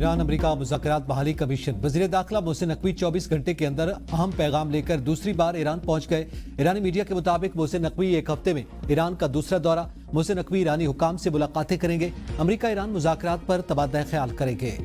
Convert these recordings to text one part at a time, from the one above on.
Iran America मुज़ाकरात बहाली commission वज़ीर दाखिला मोहसिन नकवी 24 घंटे के अंदर अहम पैगाम लेकर दूसरी बार ईरान पहुंच गए। ईरानी मीडिया के मुताबिक मोहसिन नकवी एक हफ्ते में ईरान का दूसरा दौरा। मोहसिन नकवी ईरानी हुकाम से मुलाकातें करेंगे। अमेरिका ईरान मुज़ाकरात पर तबादला ख्याल करेंगे।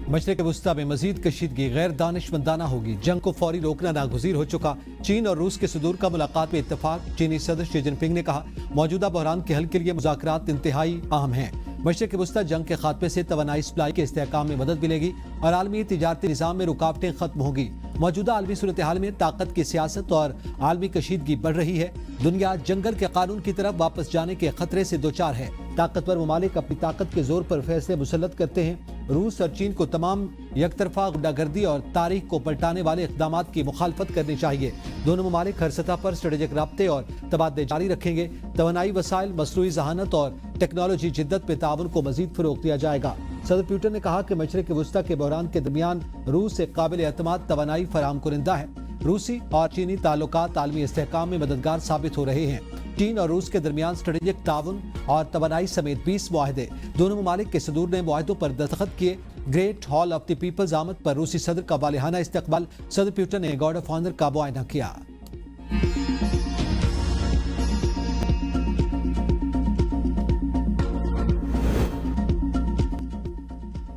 मशरिक़ वस्ता में मजीद कशीदगी गैर दानिशमंदाना होगी। जंग को फौरी रोकना नागुज़ीर हो चुका। चीन और रूस के सदूर का मुलाकात में इत्तेफाक। चीनी सदर शी जिनपिंग ने कहा मौजूदा बहरान के हल के लिए मुज़ाकरात इंतहाई अहम हैं। मशरिक़ वस्ता जंग के खात्मे से तवानाई सप्लाई के इस्तेहकाम में मदद मिलेगी और आलमी तिजारती निज़ाम में रुकावटें खत्म होंगी। मौजूदा आलमी सूरत हाल में ताकत की सियासत और आलमी कशीदगी बढ़ रही है। दुनिया जंगल के कानून की तरफ वापस जाने के खतरे से दो चार है। ताकतवर ममालिक अपनी ताकत के जोर पर फैसले मुसल्लत करते हैं। रूस और चीन को तमाम यकतरफा गुंडागर्दी और तारीख को पलटाने वाले इक़दामात की मुखालफत करनी चाहिए। दोनों ममालिक हर सतह पर स्ट्रेटेजिक राब्ते और तबादले जारी रखेंगे। तवानाई वसाइल, मसनूई ज़हानत और टेक्नोलॉजी जिद्दत पे ताउन को मजीद फ़रोग़ दिया जाएगा। सदर पुतिन ने कहा कि मशरिक़ वस्ता के बहरान के दरमियान रूस एक काबिल एतमाद तवानाई फराहम कुनिंदा है। रूसी और चीनी ताल्लुकात आलमी इस्तेहकाम में मददगार साबित हो रहे हैं। चीन और रूस के दरमियान स्ट्रेटेजिक ताउन और तवानाई समेत 20 मुआहदे। दोनों ममालिक के सदूर ने मुआहदों पर दस्तखत किए। Great hall of the peoples आमद पर रूसी सदर का वालिहाना इस्तकबाल। सदर पुतिन ने गार्ड ऑफ ऑनर का मुआयना किया।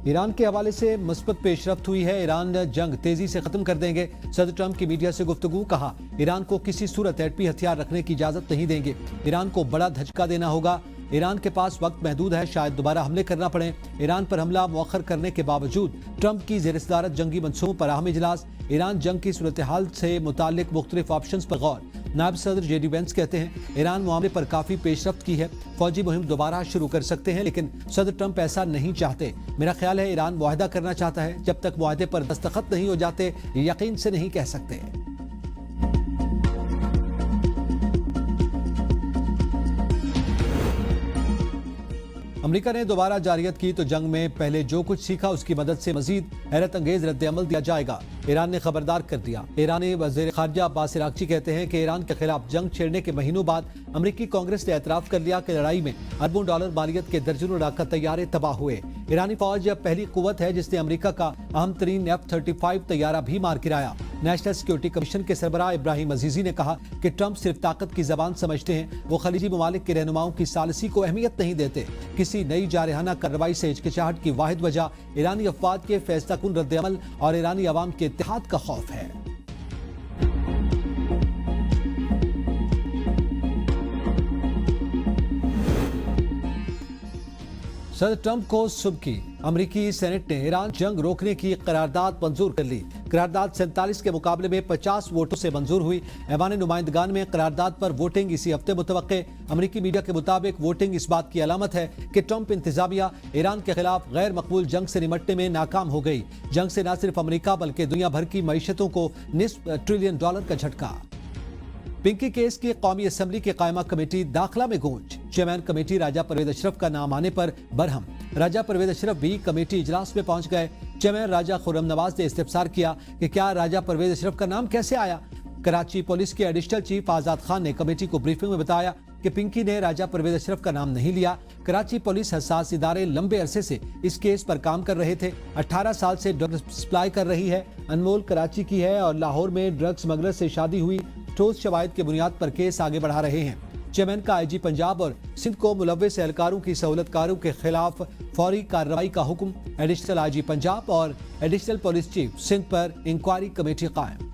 ईरान के हवाले से मुस्बत पेशरफ्त हुई है। ईरान जंग तेजी से खत्म कर देंगे। सदर ट्रंप की मीडिया से गुफ्तगू। कहा ईरान को किसी सूरत एटमी हथियार रखने की इजाजत नहीं देंगे। ईरान को बड़ा धचका देना होगा। ईरान के पास वक्त महदूद है, शायद दोबारा हमले करना पड़े। ईरान पर हमला मौखर करने के बावजूद ट्रंप की ज़ेर सदारत जंगी मंसूबों पर अहम इजलास। ईरान जंग की सूरत हाल से मुताल्लिक मुख्तलिफ ऑप्शंस पर गौर। नायब सदर जेडी वेंस कहते हैं ईरान मामले पर काफ़ी पेशरफ्त की है। फौजी मुहिम दोबारा शुरू कर सकते हैं, लेकिन सदर ट्रंप ऐसा नहीं चाहते। मेरा ख्याल है ईरान मुआहदा करना चाहता है। जब तक मुआहदे पर दस्तखत नहीं हो जाते यकीन से नहीं कह सकते। अमेरिका ने दोबारा जारियत की तो जंग में पहले जो कुछ सीखा उसकी मदद से मजीद हैरत अंगेज रद्द अमल दिया जाएगा। ईरान ने खबरदार कर दिया। ईरानी वज़ीर ख़ारजा अब्बास इराक़ची कहते हैं कि ईरान के खिलाफ जंग छेड़ने के महीनों बाद अमरीकी कांग्रेस ने एतराफ़ कर लिया कि लड़ाई में अरबों डॉलर मालियत के दर्जनों लड़ाका तैयारे तबाह हुए। ईरानी फौज अब पहली कुव्वत है जिसने अमरीका का अहम तरीन F-35 तैयारा भी मार गिराया। नेशनल सिक्योरिटी कमीशन के सरबराह इब्राहिम अजीजी ने कहा कि ट्रंप सिर्फ ताकत की जबान समझते हैं। वो खलीजी ममालिक के रहनुमाओं की सालिसी को अहमियत नहीं देते। किसी नई जारहाना कार्रवाई से हिचकिचाहट की वाहिद वजह ईरानी अफवाद के फैसलाकुन रद्द-ए-अमल और ईरानी अवाम के इत्तेहाद का खौफ है। सदर ट्रंप को सुबकी अमरीकी सेनेट ने ईरान जंग रोकने की करारदाद मंजूर कर ली। करारदाद 47 के मुकाबले में 50 वोटों से मंजूर हुई। ऐवान नुमाइंदगान में करारदाद पर वोटिंग इसी हफ्ते मुतवक्के। अमरीकी मीडिया के मुताबिक वोटिंग इस बात की अलामत है कि ट्रंप इंतजामिया ईरान के खिलाफ गैर मकबूल जंग से निमटने में नाकाम हो गई। जंग से न सिर्फ अमरीका बल्कि दुनिया भर की मईशतों को $1 ट्रिलियन का झटका। पिंकी केस की कौमी असम्बली की कायमा कमेटी दाखिला में गूंज। चेयरमैन कमेटी राजा परवेज अशरफ का नाम आने पर बरहम। राजा परवेज अशरफ भी कमेटी इजलास में पहुंच गए। चेयरमैन राजा खुर्रम नवाज ने इस्तिफसार किया कि क्या राजा परवेज अशरफ का नाम कैसे आया। कराची पुलिस के एडिशनल चीफ आजाद खान ने कमेटी को ब्रीफिंग में बताया कि पिंकी ने राजा परवेज अशरफ का नाम नहीं लिया। कराची पुलिस हसास इदारे लंबे अरसे से इस केस पर काम कर रहे थे। 18 साल से ड्रग्स सप्लाई कर रही है। अनमोल कराची की है और लाहौर में ड्रग स्मगलर से शादी हुई। ठोस शवाहिद की बुनियाद पर केस आगे बढ़ा रहे हैं। चेयरमैन का आईजी पंजाब और सिंध को मुलव्वस एहलकारों की सहूलतकारों के खिलाफ फौरी कार्रवाई का हुक्म। एडिशनल आईजी पंजाब और एडिशनल पुलिस चीफ सिंध पर इंक्वायरी कमेटी कायम।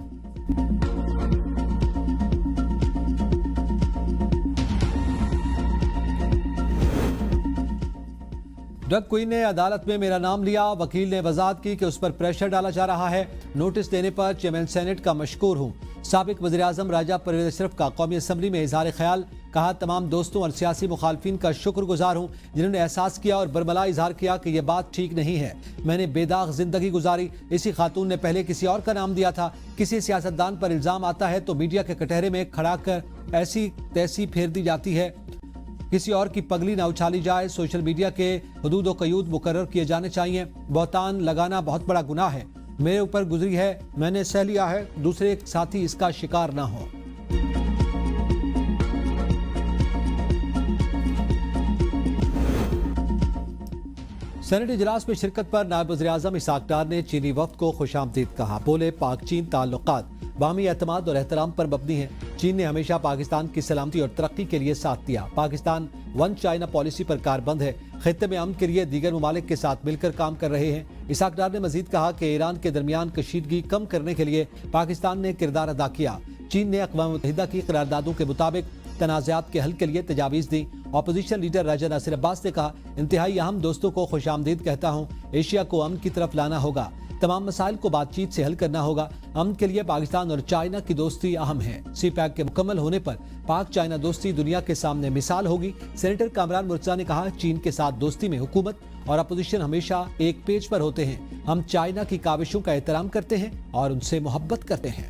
ड्रग क्वीन ने अदालत में मेरा नाम लिया। वकील ने वजाहत की कि उस पर प्रेशर डाला जा रहा है। नोटिस देने पर चेयरमैन सेनेट का मशकूर हूँ। साबिक वज़ीर आज़म राजा परवेज अशरफ का कौमी असम्बली में इज़हार ख्याल। कहा तमाम दोस्तों और सियासी मुखालफिन का शुक्रगुजार हूँ जिन्होंने एहसास किया और बरमला इजहार किया कि यह बात ठीक नहीं है। मैंने बेदाग जिंदगी गुजारी। इसी खातून ने पहले किसी और का नाम दिया था। किसी सियासतदान पर इल्ज़ाम आता है तो मीडिया के कटहरे में खड़ा कर ऐसी तैसी फेर दी जाती है। किसी और की पगली ना उछाली जाए। सोशल मीडिया के हुदूद व कयूद मुकर्रर किए जाने चाहिए। बहतान लगाना बहुत बड़ा गुनाह है। मेरे ऊपर गुजरी है, मैंने सह लिया है। दूसरे साथी इसका शिकार ना हो। سینٹ اجلاس میں شرکت پر نائب وزیر اعظم اسحاق ڈار نے چینی وفد کو خوش آمدید کہا. بولے پاک چین تعلقات باہمی اعتماد اور احترام پر مبنی ہیں. چین نے ہمیشہ پاکستان کی سلامتی اور ترقی کے لیے ساتھ دیا. پاکستان ون چائنا پالیسی پر کاربند ہے. خطے میں امن کے لیے دیگر ممالک کے ساتھ مل کر کام کر رہے ہیں. اسحاق ڈار نے مزید کہا کہ ایران کے درمیان کشیدگی کم کرنے کے لیے پاکستان نے کردار ادا کیا. چین نے اقوام متحدہ کی قراردادوں کے مطابق تنازعات کے حل کے لیے تجاویز دی. اپوزیشن لیڈر راجہ ناصر عباس نے کہا انتہائی اہم دوستوں کو خوش آمدید کہتا ہوں. ایشیا کو امن کی طرف لانا ہوگا. تمام مسائل کو بات چیت سے حل کرنا ہوگا. امن کے لیے پاکستان اور چائنا کی دوستی اہم ہے. سی پیک کے مکمل ہونے پر پاک چائنا دوستی دنیا کے سامنے مثال ہوگی. سینیٹر کامران مرتضیٰ نے کہا چین کے ساتھ دوستی میں حکومت اور اپوزیشن ہمیشہ ایک پیج پر ہوتے ہیں. ہم چائنا کی کاوشوں کا احترام کرتے ہیں اور ان سے محبت کرتے ہیں.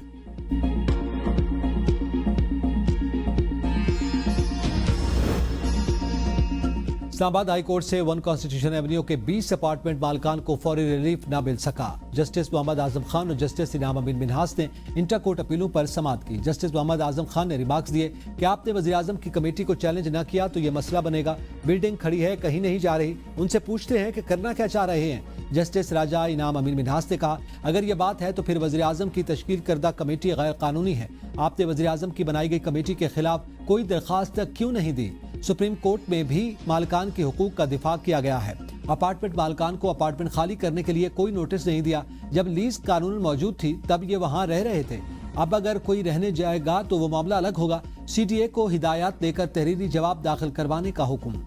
اسلام آباد ہائی کورٹ سے ون کانسٹیٹیوشن ایونیو کے 20 اپارٹمنٹ مالکان کو فوری ریلیف نہ مل سکا. جسٹس محمد اعظم خان اور جسٹس انعام امین منہاس نے انٹر کورٹ اپیلوں پر سماعت کی. جسٹس محمد اعظم خان نے ریمارکس دیے کہ آپ نے وزیر اعظم کی کمیٹی کو چیلنج نہ کیا تو یہ مسئلہ بنے گا. بلڈنگ کھڑی ہے, کہیں نہیں جا رہی. ان سے پوچھتے ہیں کہ کرنا کیا چاہ رہے ہیں. جسٹس راجہ انعام امین منہاس نے کہا اگر یہ بات ہے تو پھر وزیر اعظم کی تشکیل کردہ کمیٹی غیر قانونی ہے. آپ نے وزیر اعظم کی بنائی گئی کمیٹی کے خلاف کوئی درخواست تک کیوں نہیں دی. سپریم کورٹ میں بھی مالکان کے حقوق کا دفاع کیا گیا ہے. اپارٹمنٹ مالکان کو اپارٹمنٹ خالی کرنے کے لیے کوئی نوٹس نہیں دیا. جب لیز قانون موجود تھی تب یہ وہاں رہ رہے تھے. اب اگر کوئی رہنے جائے گا تو وہ معاملہ الگ ہوگا. سی ڈی اے کو ہدایات دے کر تحریری جواب داخل کروانے کا حکم.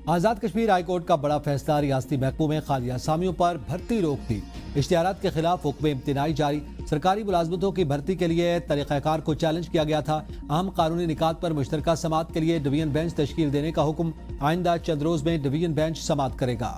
آزاد کشمیر ہائی کورٹ کا بڑا فیصلہ. ریاستی محکموں میں خالی اسامیوں پر بھرتی روک دی. اشتہارات کے خلاف حکم امتناعی جاری. سرکاری ملازمتوں کی بھرتی کے لیے طریقہ کار کو چیلنج کیا گیا تھا. اہم قانونی نکات پر مشترکہ سماعت کے لیے ڈویژن بینچ تشکیل دینے کا حکم. آئندہ چند روز میں ڈویژن بینچ سماعت کرے گا.